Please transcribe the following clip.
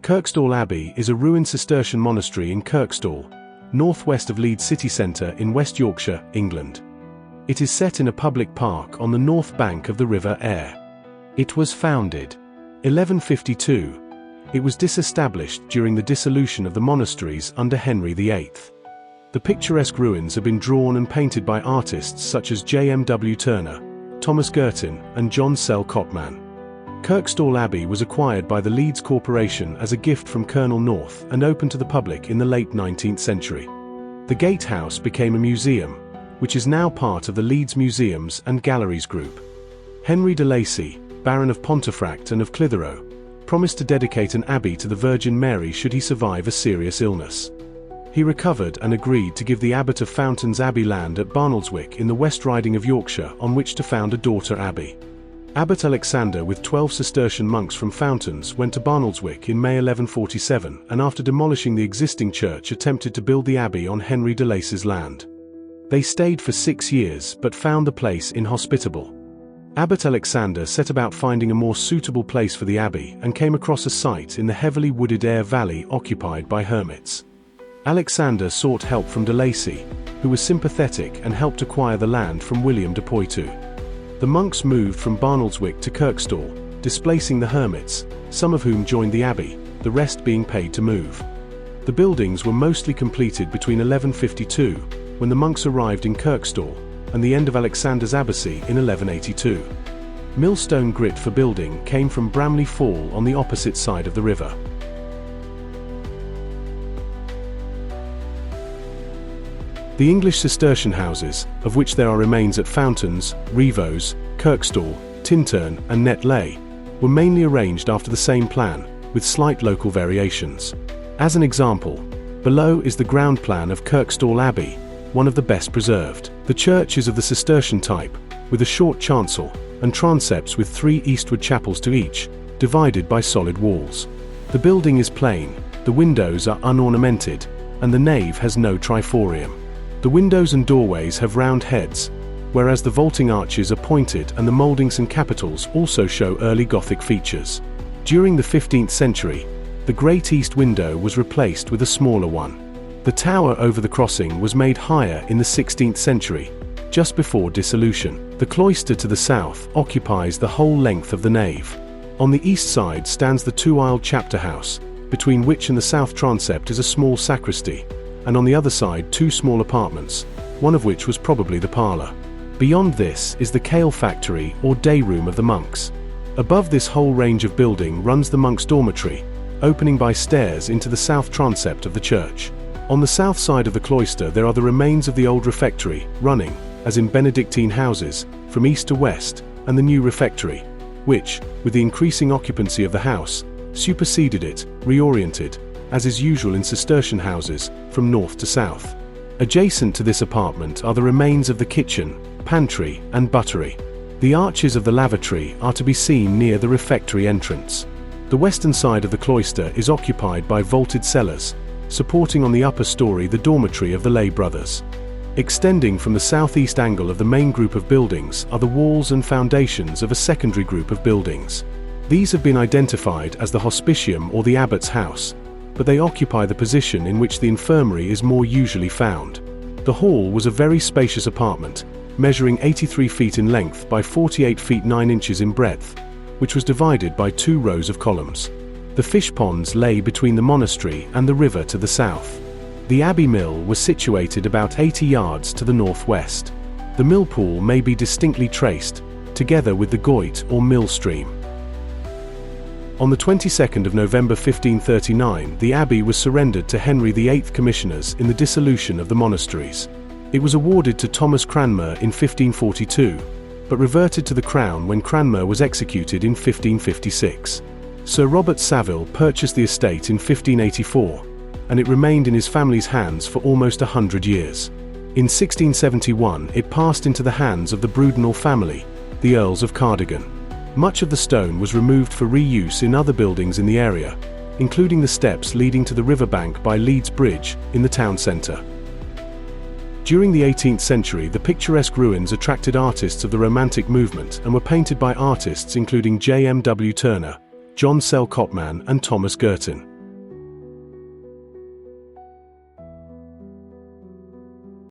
Kirkstall Abbey is a ruined Cistercian monastery in Kirkstall, northwest of Leeds city centre in West Yorkshire, England. It is set in a public park on the north bank of the River Aire. It was founded 1152. It was disestablished during the dissolution of the monasteries under Henry VIII. The picturesque ruins have been drawn and painted by artists such as J.M.W. Turner, Thomas Girtin, and John Cotman. Kirkstall Abbey was acquired by the Leeds Corporation as a gift from Colonel North and opened to the public in the late 19th century. The gatehouse became a museum, which is now part of the Leeds Museums and Galleries group. Henry de Lacy, Baron of Pontefract and of Clitheroe, promised to dedicate an abbey to the Virgin Mary should he survive a serious illness. He recovered and agreed to give the abbot of Fountains Abbey land at Barnoldswick in the West Riding of Yorkshire on which to found a daughter abbey. Abbot Alexander with 12 Cistercian monks from Fountains went to Barnoldswick in May 1147 and after demolishing the existing church attempted to build the abbey on Henry de Lacy's land. They stayed for 6 years but found the place inhospitable. Abbot Alexander set about finding a more suitable place for the abbey and came across a site in the heavily wooded Aire Valley occupied by hermits. Alexander sought help from de Lacy, who was sympathetic and helped acquire the land from William de Poitou. The monks moved from Barnoldswick to Kirkstall, displacing the hermits, some of whom joined the abbey, the rest being paid to move. The buildings were mostly completed between 1152, when the monks arrived in Kirkstall, and the end of Alexander's abbacy in 1182. Millstone grit for building came from Bramley Fall on the opposite side of the river. The English Cistercian houses, of which there are remains at Fountains, Revos, Kirkstall, Tintern and Netley, were mainly arranged after the same plan, with slight local variations. As an example, below is the ground plan of Kirkstall Abbey, one of the best preserved. The church is of the Cistercian type, with a short chancel, and transepts with 3 eastward chapels to each, divided by solid walls. The building is plain, the windows are unornamented, and the nave has no triforium. The windows and doorways have round heads, whereas the vaulting arches are pointed and the mouldings and capitals also show early Gothic features. During the 15th century, the great east window was replaced with a smaller one. The tower over the crossing was made higher in the 16th century, just before dissolution. The cloister to the south occupies the whole length of the nave. On the east side stands the 2-aisled chapter house, between which and the south transept is a small sacristy, and on the other side 2 small apartments, one of which was probably the parlour. Beyond this is the kale factory or day room of the monks. Above this whole range of building runs the monks' dormitory, opening by stairs into the south transept of the church. On the south side of the cloister there are the remains of the old refectory, running, as in Benedictine houses, from east to west, and the new refectory, which, with the increasing occupancy of the house, superseded it, reoriented, as is usual in Cistercian houses, from north to south. Adjacent to this apartment are the remains of the kitchen, pantry, and buttery. The arches of the lavatory are to be seen near the refectory entrance. The western side of the cloister is occupied by vaulted cellars, supporting on the upper story the dormitory of the lay brothers. Extending from the southeast angle of the main group of buildings are the walls and foundations of a secondary group of buildings. These have been identified as the hospitium or the abbot's house, but they occupy the position in which the infirmary is more usually found. The hall was a very spacious apartment, measuring 83 feet in length by 48 feet 9 inches in breadth, which was divided by 2 rows of columns. The fish ponds lay between the monastery and the river to the south. The abbey mill was situated about 80 yards to the northwest. The mill pool may be distinctly traced, together with the Goyt or mill stream. On the 22nd of November 1539, the abbey was surrendered to Henry VIII commissioners in the dissolution of the monasteries. It was awarded to Thomas Cranmer in 1542, but reverted to the crown when Cranmer was executed in 1556. Sir Robert Saville purchased the estate in 1584, and it remained in his family's hands for almost 100 years. In 1671, it passed into the hands of the Brudenell family, the Earls of Cardigan. Much of the stone was removed for reuse in other buildings in the area, including the steps leading to the riverbank by Leeds Bridge in the town centre. During the 18th century, the picturesque ruins attracted artists of the Romantic movement and were painted by artists including J.M.W. Turner, John Cotman and Thomas Girtin.